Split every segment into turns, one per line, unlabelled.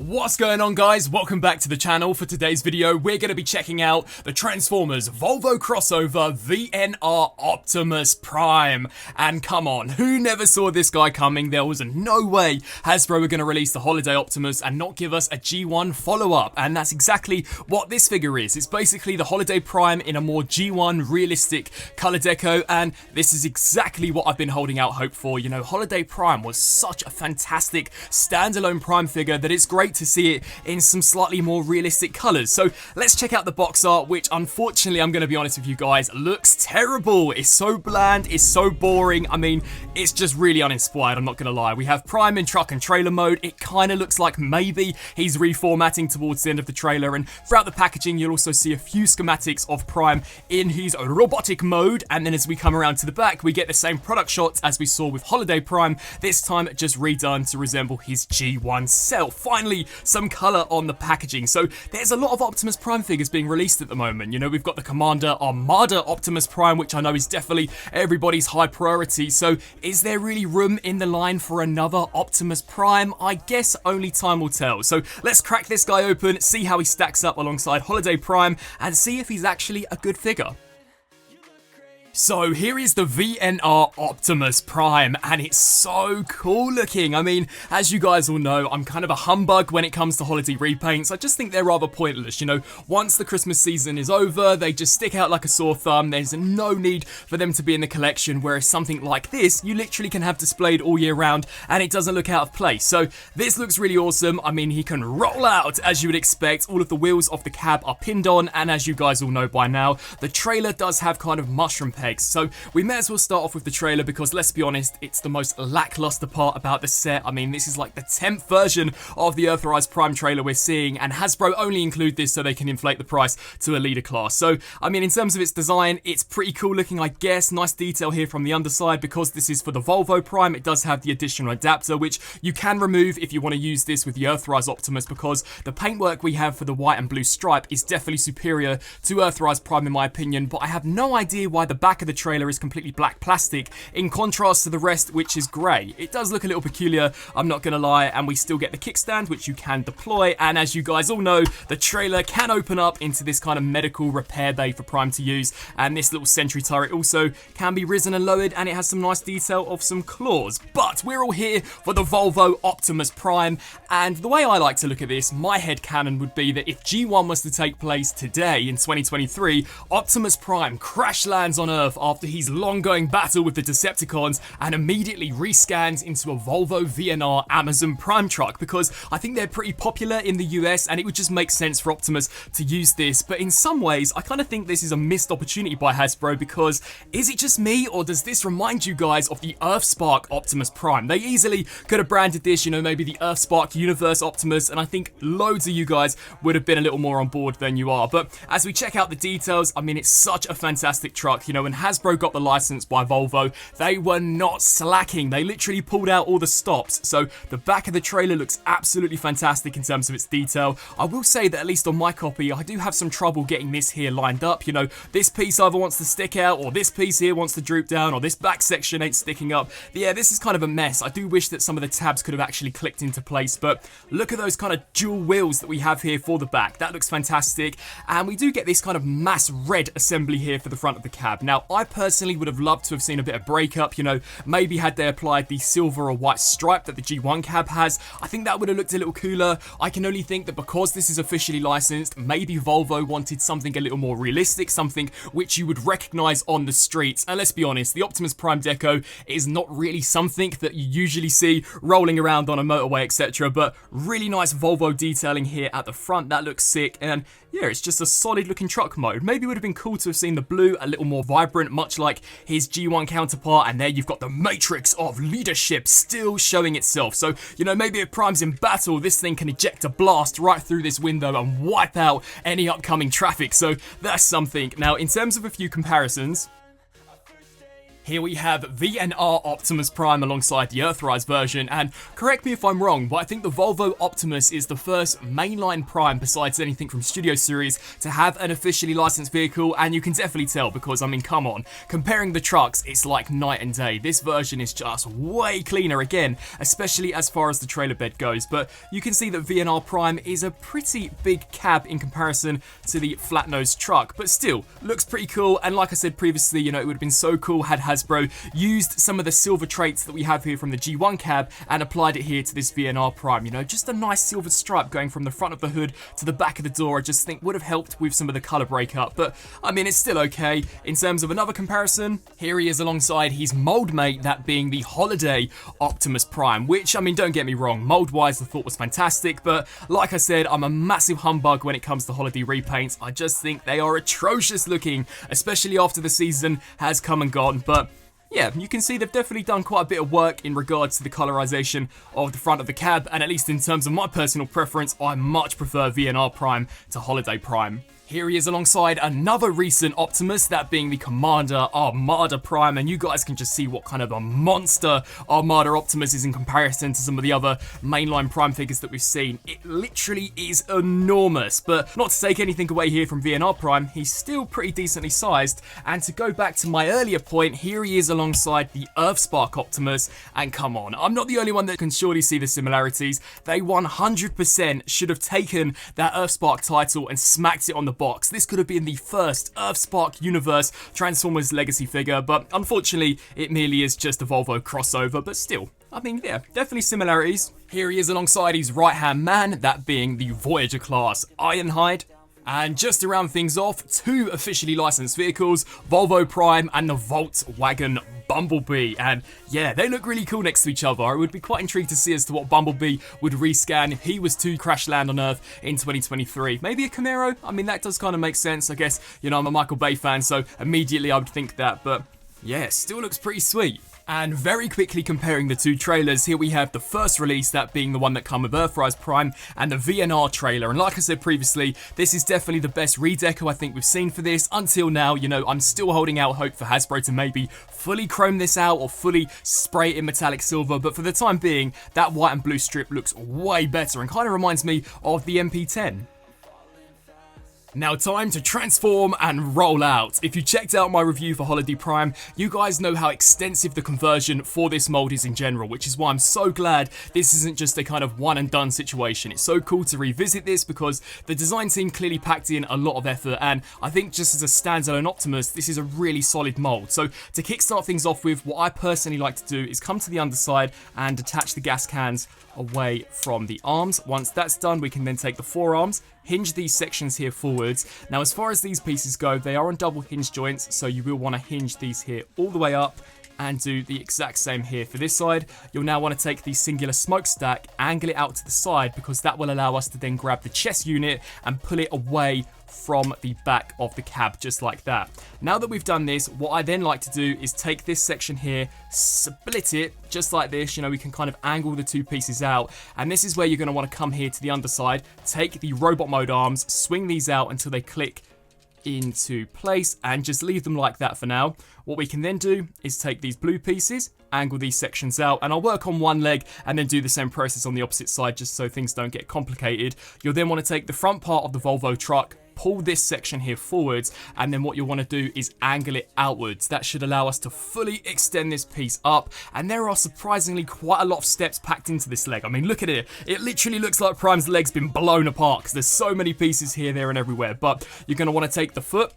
What's going on, guys? Welcome back to the channel. For today's video, we're going to be checking out the Transformers Volvo crossover VNR OPTIMUSPrime. And come on, who never saw this guy coming? There was no way Hasbro were going to release the Holiday Optimus and not give us a G1 follow-up. And that's exactly what this figure is. It's basically the Holiday Prime in a more G1 realistic color deco. And this is exactly what I've been holding out hope for. You know, Holiday Prime was such a fantastic standalone Prime figure that it's great to see it in some slightly more realistic colors. So let's check out the box art, which unfortunately, I'm going to be honest with you guys, looks terrible. It's so bland, it's so boring. I mean, it's just really uninspired, I'm not going to lie. We have Prime in truck and trailer mode. It kind of looks like maybe he's reformatting towards the end of the trailer, and throughout the packaging you'll also see a few schematics of Prime in his robotic mode. And then as we come around to the back, we get the same product shots as we saw with Holiday Prime, this time just redone to resemble his G1 self. Finally, some colour on the packaging. So there's a lot of Optimus Prime figures being released at the moment. You know, we've got the Commander Armada Optimus Prime, which I know is definitely everybody's high priority. So is there really room in the line for another Optimus Prime? I guess only time will tell. So let's crack this guy open, see how he stacks up alongside Holiday Prime, and see if he's actually a good figure. So here is the VNR Optimus Prime, and it's so cool looking. I mean, as you guys all know, I'm kind of a humbug when it comes to holiday repaints. I just think they're rather pointless, you know. Once the Christmas season is over, they just stick out like a sore thumb. There's no need for them to be in the collection, whereas something like this, you literally can have displayed all year round, and it doesn't look out of place. So this looks really awesome. I mean, he can roll out, as you would expect. All of the wheels of the cab are pinned on, and as you guys all know by now, the trailer does have kind of mushroom pegs. So we may as well start off with the trailer, because let's be honest, it's the most lackluster part about the set. I mean, this is like the 10th version of the Earthrise Prime trailer we're seeing, and Hasbro only include this so they can inflate the price to a leader class. So, I mean, in terms of its design, it's pretty cool looking, I guess. Nice detail here from the underside. Because this is for the Volvo Prime, it does have the additional adapter, which you can remove if you want to use this with the Earthrise Optimus, because the paintwork we have for the white and blue stripe is definitely superior to Earthrise Prime in my opinion. But I have no idea why the back of the trailer is completely black plastic in contrast to the rest, which is grey. It does look a little peculiar, I'm not gonna lie. And we still get the kickstand, which you can deploy, and as you guys all know, the trailer can open up into this kind of medical repair bay for Prime to use. And this little sentry turret also can be risen and lowered, and it has some nice detail of some claws. But we're all here for the Volvo Optimus Prime, and the way I like to look at this, my headcanon would be that if G1 was to take place today in 2023, Optimus Prime crash lands on Earth after his long-going battle with the Decepticons and immediately rescans into a Volvo VNR Amazon Prime truck, because I think they're pretty popular in the US and it would just make sense for Optimus to use this. But in some ways, I kind of think this is a missed opportunity by Hasbro, because is it just me, or does this remind you guys of the Earthspark Optimus Prime? They easily could have branded this, you know, maybe the Earthspark Universe Optimus, and I think loads of you guys would have been a little more on board than you are. But as we check out the details, I mean, it's such a fantastic truck, you know. When Hasbro got the license by Volvo, they were not slacking. They literally pulled out all the stops. So the back of the trailer looks absolutely fantastic in terms of its detail. I will say that at least on my copy, I do have some trouble getting this here lined up. You know, this piece either wants to stick out, or this piece here wants to droop down, or this back section ain't sticking up. Yeah, this is kind of a mess. I do wish that some of the tabs could have actually clicked into place, but look at those kind of dual wheels that we have here for the back. That looks fantastic. And we do get this kind of mass red assembly here for the front of the cab. Now, I personally would have loved to have seen a bit of breakup, you know, maybe had they applied the silver or white stripe that the G1 cab has, I think that would have looked a little cooler. I can only think that because this is officially licensed, maybe Volvo wanted something a little more realistic, something which you would recognize on the streets. And let's be honest, the Optimus Prime deco is not really something that you usually see rolling around on a motorway, etc. But really nice Volvo detailing here at the front, that looks sick. And yeah, it's just a solid looking truck mode. Maybe it would have been cool to have seen the blue a little more vibrant, much like his G1 counterpart, and there you've got the matrix of leadership still showing itself. So, you know, maybe if Prime's in battle, this thing can eject a blast right through this window and wipe out any upcoming traffic. So that's something. Now, in terms of a few comparisons, Here we have VNR Optimus Prime alongside the Earthrise version, and correct me if I'm wrong, but I think the Volvo Optimus is the first mainline Prime besides anything from Studio Series to have an officially licensed vehicle, and you can definitely tell because, I mean, come on, comparing the trucks, it's like night and day. This version is just way cleaner again, especially as far as the trailer bed goes, but you can see that VNR Prime is a pretty big cab in comparison to the flat-nosed truck, but still, looks pretty cool, and like I said previously, you know, it would have been so cool had Hasbro used some of the silver traits that we have here from the G1 cab and applied it here to this VNR Prime. You know, just a nice silver stripe going from the front of the hood to the back of the door, I just think would have helped with some of the colour breakup, but I mean, it's still okay. In terms of another comparison, here he is alongside his mould mate, that being the Holiday Optimus Prime, which, I mean, don't get me wrong, mould-wise the thought was fantastic, but like I said, I'm a massive humbug when it comes to holiday repaints. I just think they are atrocious looking, especially after the season has come and gone, but yeah, you can see they've definitely done quite a bit of work in regards to the colorization of the front of the cab, and at least in terms of my personal preference, I much prefer VNR Prime to Holiday Prime. Here he is alongside another recent Optimus, that being the Commander Armada Prime, and you guys can just see what kind of a monster Armada Optimus is in comparison to some of the other mainline Prime figures that we've seen. It literally is enormous, but not to take anything away here from VNR Prime, he's still pretty decently sized, and to go back to my earlier point, here he is alongside the Earthspark Optimus, and come on, I'm not the only one that can surely see the similarities. They 100% should have taken that Earthspark title and smacked it on the box. This could have been the first Earthspark Universe Transformers Legacy figure, but unfortunately it merely is just a Volvo crossover, but still, I mean, yeah, definitely similarities. Here he is alongside his right-hand man, that being the Voyager class Ironhide. And just to round things off, two officially licensed vehicles, Volvo Prime and the Volkswagen Bumblebee, and yeah, they look really cool next to each other. I would be quite intrigued to see as to what Bumblebee would rescan if he was to crash land on Earth in 2023. Maybe a Camaro? I mean, that does kind of make sense, I guess. You know, I'm a Michael Bay fan, so immediately I would think that, but yeah, still looks pretty sweet. And very quickly comparing the two trailers, here we have the first release, that being the one that come with Earthrise Prime, and the VNR trailer. And like I said previously, this is definitely the best redeco I think we've seen for this until now. You know, I'm still holding out hope for Hasbro to maybe fully chrome this out or fully spray it in metallic silver, but for the time being, that white and blue strip looks way better and kind of reminds me of the MP10. Now time to transform and roll out. If you checked out my review for Holiday Prime, you guys know how extensive the conversion for this mold is in general, which is why I'm so glad this isn't just a kind of one and done situation. It's so cool to revisit this because the design team clearly packed in a lot of effort, and I think just as a standalone Optimus, this is a really solid mold. So to kickstart things off with, what I personally like to do is come to the underside and detach the gas cans away from the arms. Once that's done, we can then take the forearms, hinge these sections here forwards. Now, as far as these pieces go, they are on double hinge joints, so you will want to hinge these here all the way up and do the exact same here for this side. You'll now want to take the singular smokestack, angle it out to the side, because that will allow us to then grab the chest unit and pull it away from the back of the cab, just like that. Now that we've done this, what I then like to do is take this section here, split it just like this. You know, we can kind of angle the two pieces out, and this is where you're going to want to come here to the underside, take the robot mode arms, swing these out until they click into place, and just leave them like that for now. What we can then do is take these blue pieces, angle these sections out, and I'll work on one leg and then do the same process on the opposite side just so things don't get complicated. You'll then want to take the front part of the Volvo truck, pull this section here forwards, and then what you'll want to do is angle it outwards. That should allow us to fully extend this piece up, and there are surprisingly quite a lot of steps packed into this leg. I mean, look at it. It literally looks like Prime's leg's been blown apart because there's so many pieces here, there, and everywhere. But you're going to want to take the foot,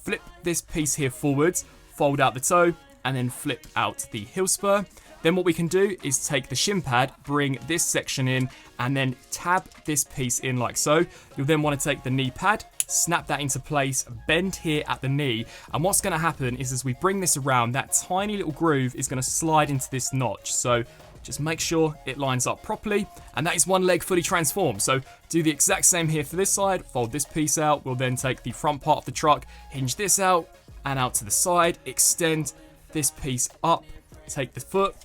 flip this piece here forwards, fold out the toe, and then flip out the heel spur. Then what we can do is take the shin pad, bring this section in, and then tab this piece in like so. You'll then want to take the knee pad, snap that into place, bend here at the knee, and what's going to happen is as we bring this around, that tiny little groove is going to slide into this notch. So just make sure it lines up properly, and that is one leg fully transformed. So do the exact same here for this side, fold this piece out. We'll then take the front part of the truck, hinge this out and out to the side, extend this piece up, take the foot,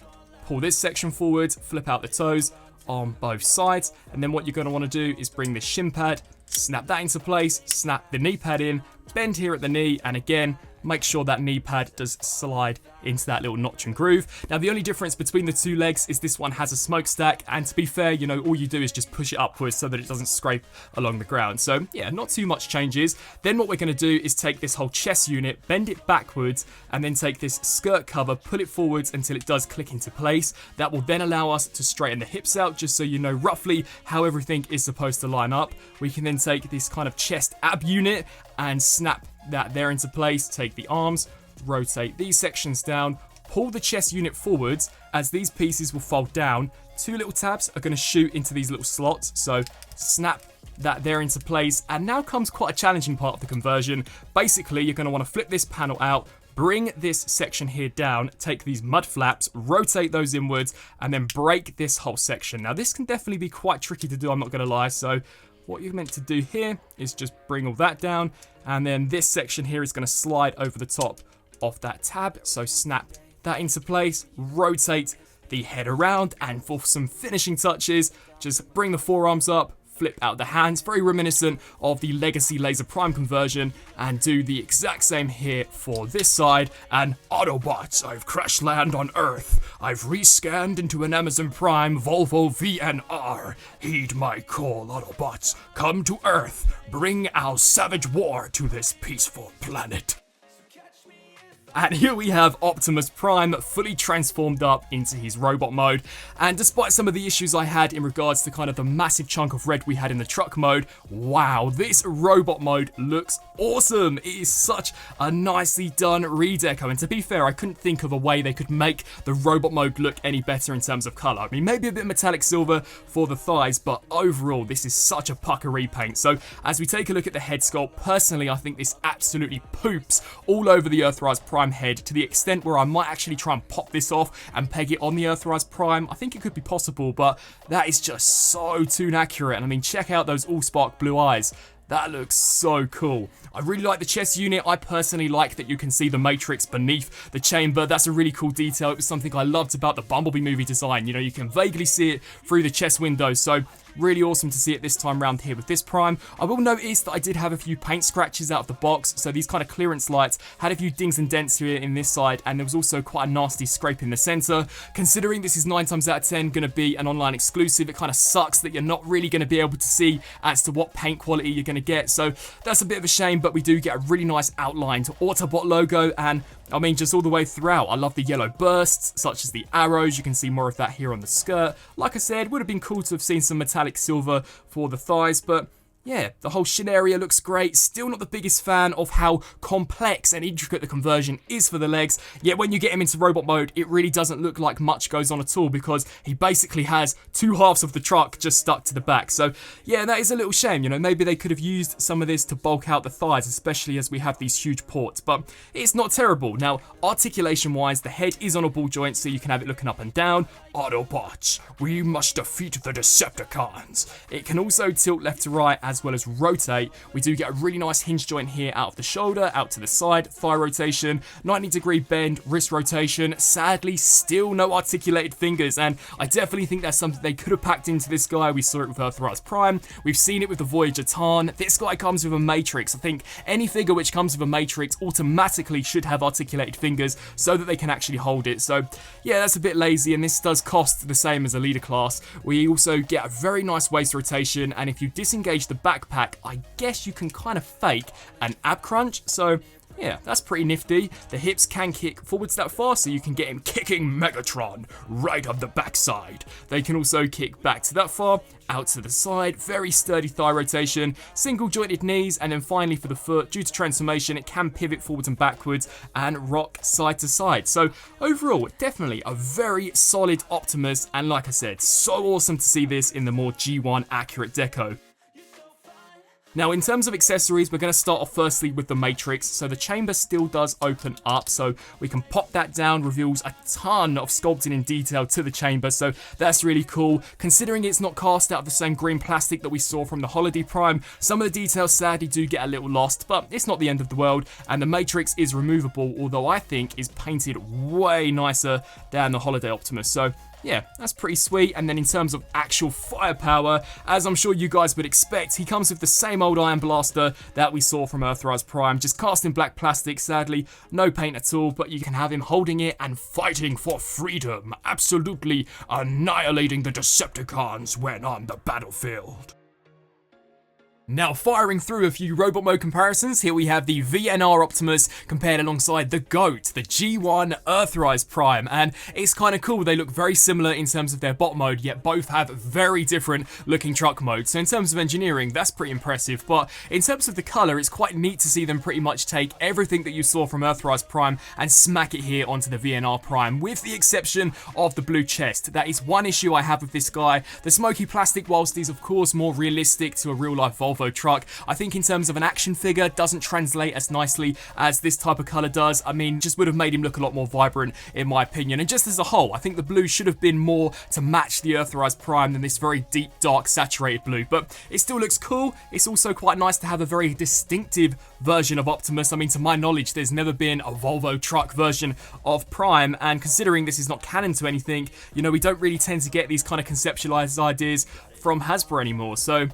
pull this section forward, flip out the toes on both sides, and then what you're going to want to do is bring this shin pad snap that into place, snap the knee pad in, bend here at the knee, and again, make sure that knee pad does slide into that little notch and groove. Now, the only difference between the two legs is this one has a smokestack, and to be fair, you know, all you do is just push it upwards so that it doesn't scrape along the ground. So yeah, not too much changes. Then what we're going to do is take this whole chest unit, bend it backwards, and then take this skirt cover, pull it forwards until it does click into place. That will then allow us to straighten the hips out, just so you know roughly how everything is supposed to line up. We can then take this kind of chest ab unit and snap that there into place, take the arms, rotate these sections down, pull the chest unit forwards. As these pieces will fold down, two little tabs are going to shoot into these little slots, so snap that there into place. And now comes quite a challenging part of the conversion. Basically, you're going to want to flip this panel out, bring this section here down, take these mud flaps, rotate those inwards, and then break this whole section. Now, this can definitely be quite tricky to do, I'm not going to lie, so what you're meant to do here is just bring all that down, and then this section here is going to slide over the top of that tab. So snap that into place, rotate the head around, and for some finishing touches, just bring the forearms up, flip out the hands, very reminiscent of the Legacy Laser Prime conversion, and do the exact same here for this side. And Autobots, I've crash land on Earth. I've rescanned into an Amazon Prime Volvo VNR. Heed my call, Autobots. Come to Earth. Bring our savage war to this peaceful planet. And here we have Optimus Prime fully transformed up into his robot mode. And despite some of the issues I had in regards to kind of the massive chunk of red we had in the truck mode, wow, this robot mode looks awesome. It is such a nicely done redeco. And to be fair, I couldn't think of a way they could make the robot mode look any better in terms of color. I mean, maybe a bit metallic silver for the thighs, but overall, this is such a pucker repaint. So as we take a look at the head sculpt, personally, I think this absolutely poops all over the Earthrise Prime head, to the extent where I might actually try and pop this off and peg it on the Earthrise Prime. I think it could be possible, but that is just so toon accurate. And I mean, check out those Allspark blue eyes. That looks so cool. I really like the chest unit. I personally like that you can see the matrix beneath the chamber. That's a really cool detail. It was something I loved about the Bumblebee movie design. You know, you can vaguely see it through the chest window. So really awesome to see it this time around here with this Prime. I will notice that I did have a few paint scratches out of the box. So these kind of clearance lights had a few dings and dents here in this side. And there was also quite a nasty scrape in the center. Considering this is 9 times out of 10 going to be an online exclusive, it kind of sucks that you're not really going to be able to see as to what paint quality you're going to get. So that's a bit of a shame, but we do get a really nice outlined Autobot logo, and I mean, just all the way throughout. I love the yellow bursts, such as the arrows. You can see more of that here on the skirt. Like I said, would have been cool to have seen some metallic silver for the thighs, but yeah, the whole shin area looks great. Still not the biggest fan of how complex and intricate the conversion is for the legs. Yet when you get him into robot mode, it really doesn't look like much goes on at all, because he basically has two halves of the truck just stuck to the back. So yeah, that is a little shame. You know, maybe they could have used some of this to bulk out the thighs, especially as we have these huge ports. But it's not terrible. Now, articulation-wise, the head is on a ball joint, so you can have it looking up and down. Autobots, we must defeat the Decepticons. It can also tilt left to right as well as rotate. We do get a really nice hinge joint here out of the shoulder, out to the side, thigh rotation, 90-degree bend, wrist rotation. Sadly, still no articulated fingers, and I definitely think that's something they could have packed into this guy. We saw it with Earthrise Prime. We've seen it with the Voyager Tarn. This guy comes with a matrix. I think any figure which comes with a matrix automatically should have articulated fingers so that they can actually hold it. So yeah, that's a bit lazy, and this does cost the same as a leader class. We also get a very nice waist rotation, and if you disengage the backpack, I guess you can kind of fake an ab crunch. So yeah, that's pretty nifty. The hips can kick forwards that far, so you can get him kicking Megatron right up the backside. They can also kick back to that far, out to the side, very sturdy thigh rotation, single jointed knees, and then finally for the foot, due to transformation, it can pivot forwards and backwards and rock side to side. So overall, definitely a very solid Optimus, and like I said, so awesome to see this in the more G1 accurate deco. Now, in terms of accessories, we're going to start off firstly with the matrix. So the chamber still does open up, so we can pop that down, reveals a ton of sculpting in detail to the chamber, so that's really cool. Considering it's not cast out of the same green plastic that we saw from the Holiday Prime, some of the details sadly do get a little lost, but it's not the end of the world, and the matrix is removable, although I think is painted way nicer than the Holiday Optimus. So yeah, that's pretty sweet. And then in terms of actual firepower, as I'm sure you guys would expect, he comes with the same old iron blaster that we saw from Earthrise Prime, just cast in black plastic, sadly, no paint at all, but you can have him holding it and fighting for freedom, absolutely annihilating the Decepticons when on the battlefield. Now, firing through a few robot mode comparisons, here we have the VNR Optimus compared alongside the GOAT, the G1 Earthrise Prime, and it's kind of cool. They look very similar in terms of their bot mode, yet both have very different looking truck modes. So in terms of engineering, that's pretty impressive, but in terms of the colour, it's quite neat to see them pretty much take everything that you saw from Earthrise Prime and smack it here onto the VNR Prime, with the exception of the blue chest. That is one issue I have with this guy. The smoky plastic, whilst is of course more realistic to a real-life Volvo truck, I think in terms of an action figure doesn't translate as nicely as this type of colour does. I mean, just would have made him look a lot more vibrant in my opinion. And just as a whole, I think the blue should have been more to match the Earthrise Prime than this very deep, dark, saturated blue. But it still looks cool. It's also quite nice to have a very distinctive version of Optimus. I mean, to my knowledge, there's never been a Volvo truck version of Prime, and considering this is not canon to anything, you know, we don't really tend to get these kind of conceptualized ideas from Hasbro anymore. So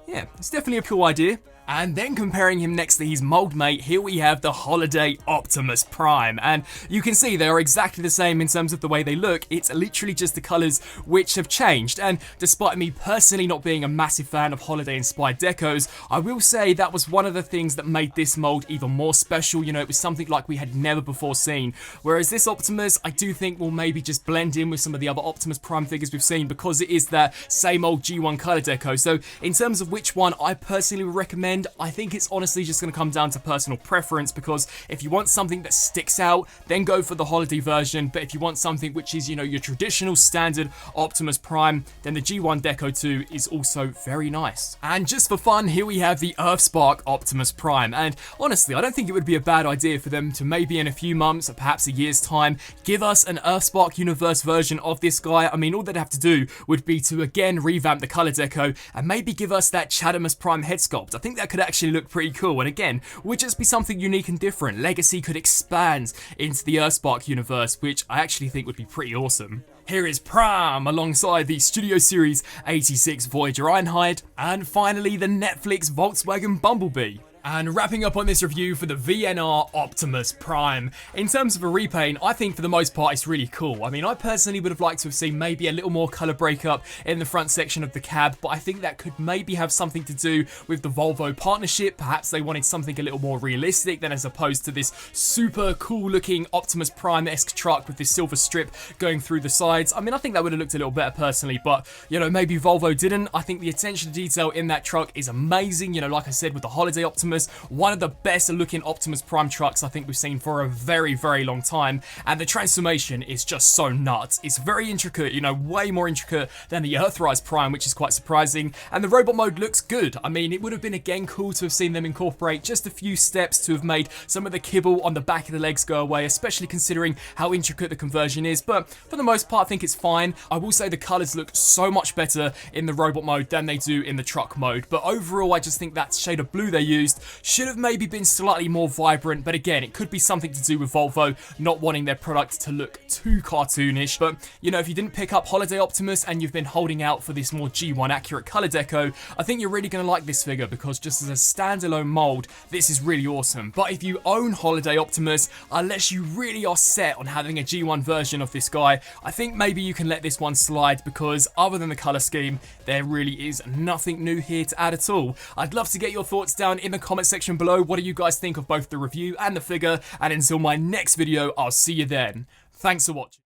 yeah, it's definitely a cool idea. And then comparing him next to his mold mate, here we have the Holiday Optimus Prime. And you can see they are exactly the same in terms of the way they look. It's literally just the colours which have changed. And despite me personally not being a massive fan of holiday-inspired decos, I will say that was one of the things that made this mold even more special. You know, it was something like we had never before seen. Whereas this Optimus, I do think will maybe just blend in with some of the other Optimus Prime figures we've seen, because it is that same old G1 colour deco. So in terms of which one I personally would recommend, I think it's honestly just going to come down to personal preference, because if you want something that sticks out, then go for the holiday version. But if you want something which is, you know, your traditional standard Optimus Prime, then the G1 Deco 2 is also very nice. And just for fun, here we have the Earthspark Optimus Prime. And honestly, I don't think it would be a bad idea for them to maybe in a few months or perhaps a year's time give us an Earthspark universe version of this guy. I mean, all they'd have to do would be to again revamp the color deco and maybe give us that Chadamus Prime head sculpt. I think that could actually look pretty cool, and again, would just be something unique and different. Legacy could expand into the Earthspark universe, which I actually think would be pretty awesome. Here is Prime alongside the Studio Series 86 Voyager Ironhide, and finally the Netflix Volkswagen Bumblebee. And wrapping up on this review for the VNR Optimus Prime. In terms of a repaint, I think for the most part it's really cool. I mean, I personally would have liked to have seen maybe a little more colour breakup in the front section of the cab, but I think that could maybe have something to do with the Volvo partnership. Perhaps they wanted something a little more realistic than as opposed to this super cool looking Optimus Prime-esque truck with this silver strip going through the sides. I mean, I think that would have looked a little better personally, but, you know, maybe Volvo didn't. I think the attention to detail in that truck is amazing. You know, like I said, with the Holiday Optimus, one of the best looking Optimus Prime trucks I think we've seen for a very, very long time, and the transformation is just so nuts. It's very intricate, you know, way more intricate than the Earthrise Prime, which is quite surprising, and the robot mode looks good. I mean, it would have been again cool to have seen them incorporate just a few steps to have made some of the kibble on the back of the legs go away, especially considering how intricate the conversion is, but for the most part I think it's fine. I will say the colours look so much better in the robot mode than they do in the truck mode, but overall I just think that shade of blue they used should have maybe been slightly more vibrant. But again, it could be something to do with Volvo not wanting their product to look too cartoonish. But you know, if you didn't pick up Holiday Optimus and you've been holding out for this more G1 accurate color deco, I think you're really going to like this figure, because just as a standalone mold, this is really awesome. But if you own Holiday Optimus, unless you really are set on having a G1 version of this guy, I think maybe you can let this one slide, because other than the color scheme, there really is nothing new here to add at all. I'd love to get your thoughts down in the comment section below. What do you guys think of both the review and the figure? And until my next video, I'll see you then. Thanks for watching.